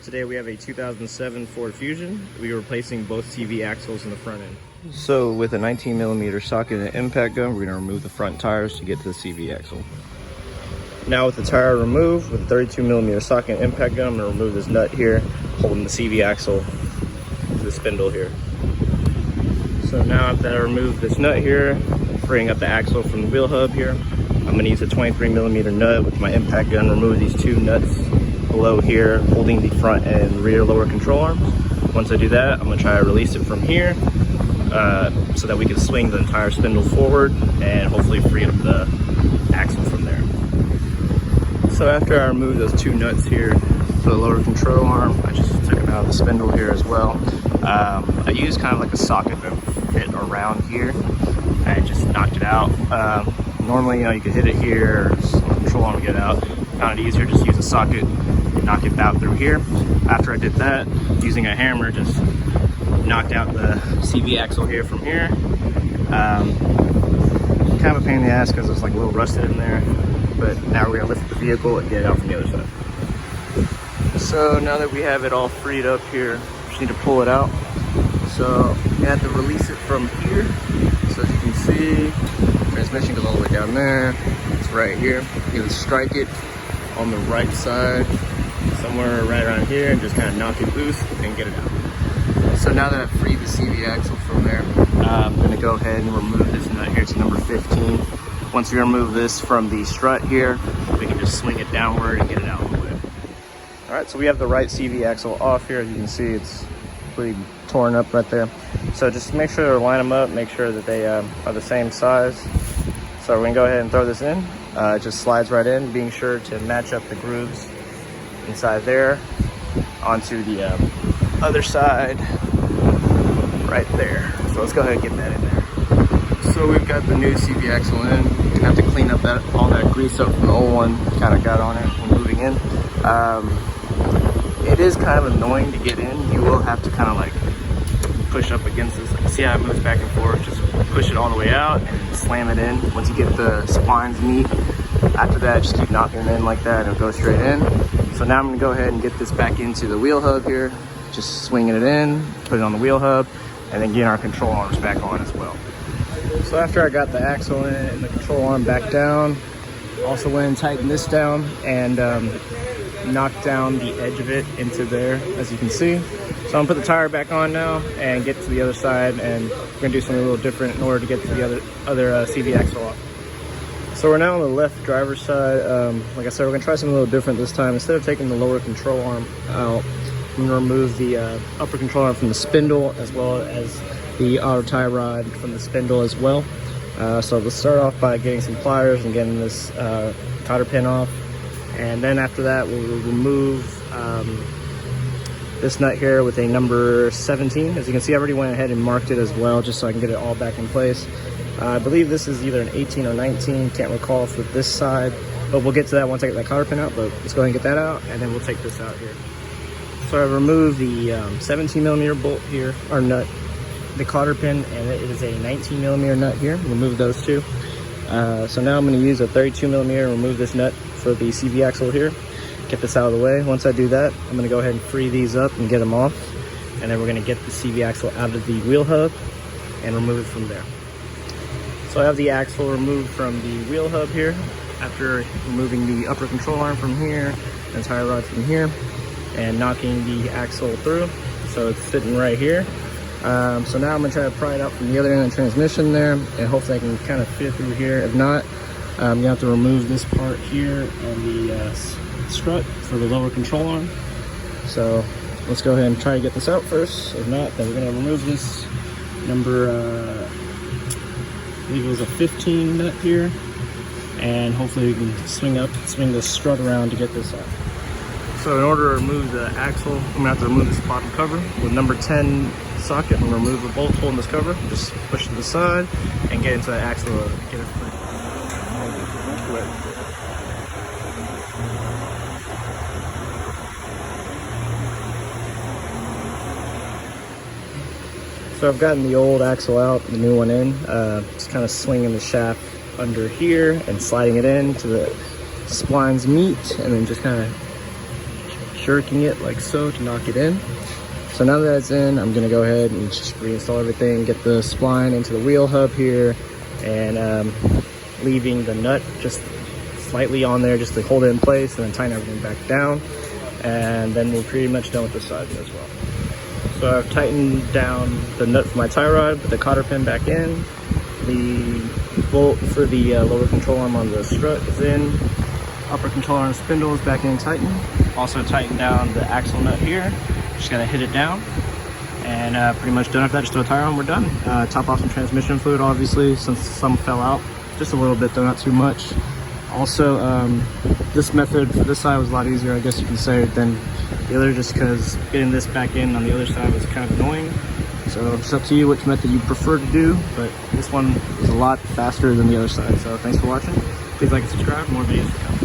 Today we have a 2007 Ford Fusion. We are replacing both CV axles in the front end. So with a 19mm socket and impact gun, we're going to remove the front tires to get to the CV axle. Now with the tire removed, with a 32mm socket and impact gun, I'm going to remove this nut here, holding the CV axle to the spindle here. So now that I removed this nut here, freeing up the axle from the wheel hub here, I'm going to use a 23mm nut with my impact gun, remove these two nuts below here, holding the front and rear lower control arms. Once I do that, I'm going to try to release it from here so that we can swing the entire spindle forward and hopefully free up the axle from there. So after I removed those two nuts here for the lower control arm, I just took them out of the spindle here as well. I used kind of like a socket that fit around here and just knocked it out. Normally, you could hit it here, or just control arm to get it out. Found it easier just use a socket, knock it out through here. After I did that, using a hammer, just knocked out the CV axle here from here. Kind of a pain in the ass because it's like a little rusted in there, but now we're gonna lift the vehicle and get it out from the other side. So now that we have it all freed up here, just need to pull it out. So you have to release it from here. So as you can see, transmission goes all the way down there. It's right here. You can strike it on the right side, somewhere right around here, and just kind of knock it loose and get it out. So now that I've freed the CV axle from there, I'm going to go ahead and remove this nut here to number 15. Once we remove this from the strut here, we can just swing it downward and get it out of the way. All right, so we have the right CV axle off here. As you can see, it's pretty torn up right there. So just make sure to line them up, make sure that they are the same size. So we're gonna go ahead and throw this in. It just slides right in, being sure to match up the grooves inside there onto the other side right there. So let's go ahead and get that in there. So we've got the new CV axle in. We're gonna have to clean up all that grease up from the old one, kind of got on it when moving in. It is kind of annoying to get in. You will have to kind of like push up against this. See how it moves back and forth? Just push it all the way out and slam it in. Once you get the splines neat, after that, just keep knocking it in like that and it'll go straight in. So now I'm gonna go ahead and get this back into the wheel hub here. Just swinging it in, put it on the wheel hub, and then getting our control arms back on as well. So after I got the axle in and the control arm back down, also went and tightened this down and knocked down the edge of it into there, as you can see. So I'm gonna put the tire back on now and get to the other side, and we're gonna do something a little different in order to get to the other CV axle off. So we're now on the left driver's side. Like I said, we're gonna try something a little different this time. Instead of taking the lower control arm out, I'm gonna remove the upper control arm from the spindle, as well as the auto tie rod from the spindle as well. So let's start off by getting some pliers and getting this cotter pin off. And then after that, we'll remove this nut here with a number 17. As you can see, I already went ahead and marked it as well, just so I can get it all back in place. I believe this is either an 18 or 19, can't recall for this side, but we'll get to that once I get that cotter pin out. But let's go ahead and get that out, and then we'll take this out here. So I removed the 17mm bolt here, or nut, the cotter pin, and it is a 19mm nut here. Remove those two. So now I'm going to use a 32mm, remove this nut for the CV axle here, get this out of the way. Once I do that, I'm going to go ahead and free these up and get them off, and then we're going to get the CV axle out of the wheel hub and remove it from there. So I have the axle removed from the wheel hub here after removing the upper control arm from here and tie rod from here and knocking the axle through. So it's sitting right here. So now I'm gonna try to pry it out from the other end of the transmission there, and hopefully I can kind of fit through here. If not, you have to remove this part here on the strut for the lower control arm. So let's go ahead and try to get this out first. If not, then we're gonna remove this number, I believe it was a 15 nut here, and hopefully we can swing the strut around to get this out. So in order to remove the axle, I'm gonna have to remove this bottom cover with number 10 socket. I'm gonna remove the bolt holding this cover, just push to the side and get into the axle to get it free. So I've gotten the old axle out, the new one in, just kind of swinging the shaft under here and sliding it in to the splines meet, and then just kind of jerking it like so to knock it in. So now that it's in, I'm gonna go ahead and just reinstall everything, get the spline into the wheel hub here, and leaving the nut just slightly on there just to hold it in place, and then tighten everything back down. And then we're pretty much done with the side as well. So I've tightened down the nut for my tie rod, put the cotter pin back in, the bolt for the lower control arm on the strut is in, upper control arm spindle is back in tightened. Also tightened down the axle nut here, just gotta hit it down. And pretty much done with that, just throw a tire on, we're done. Top off some transmission fluid obviously, since some fell out, just a little bit though, not too much. Also, this method for this side was a lot easier, I guess you can say, than the other, just because getting this back in on the other side was kind of annoying. So it's up to you which method you prefer to do, but this one is a lot faster than the other side. So thanks for watching. Please like and subscribe, more videos to come.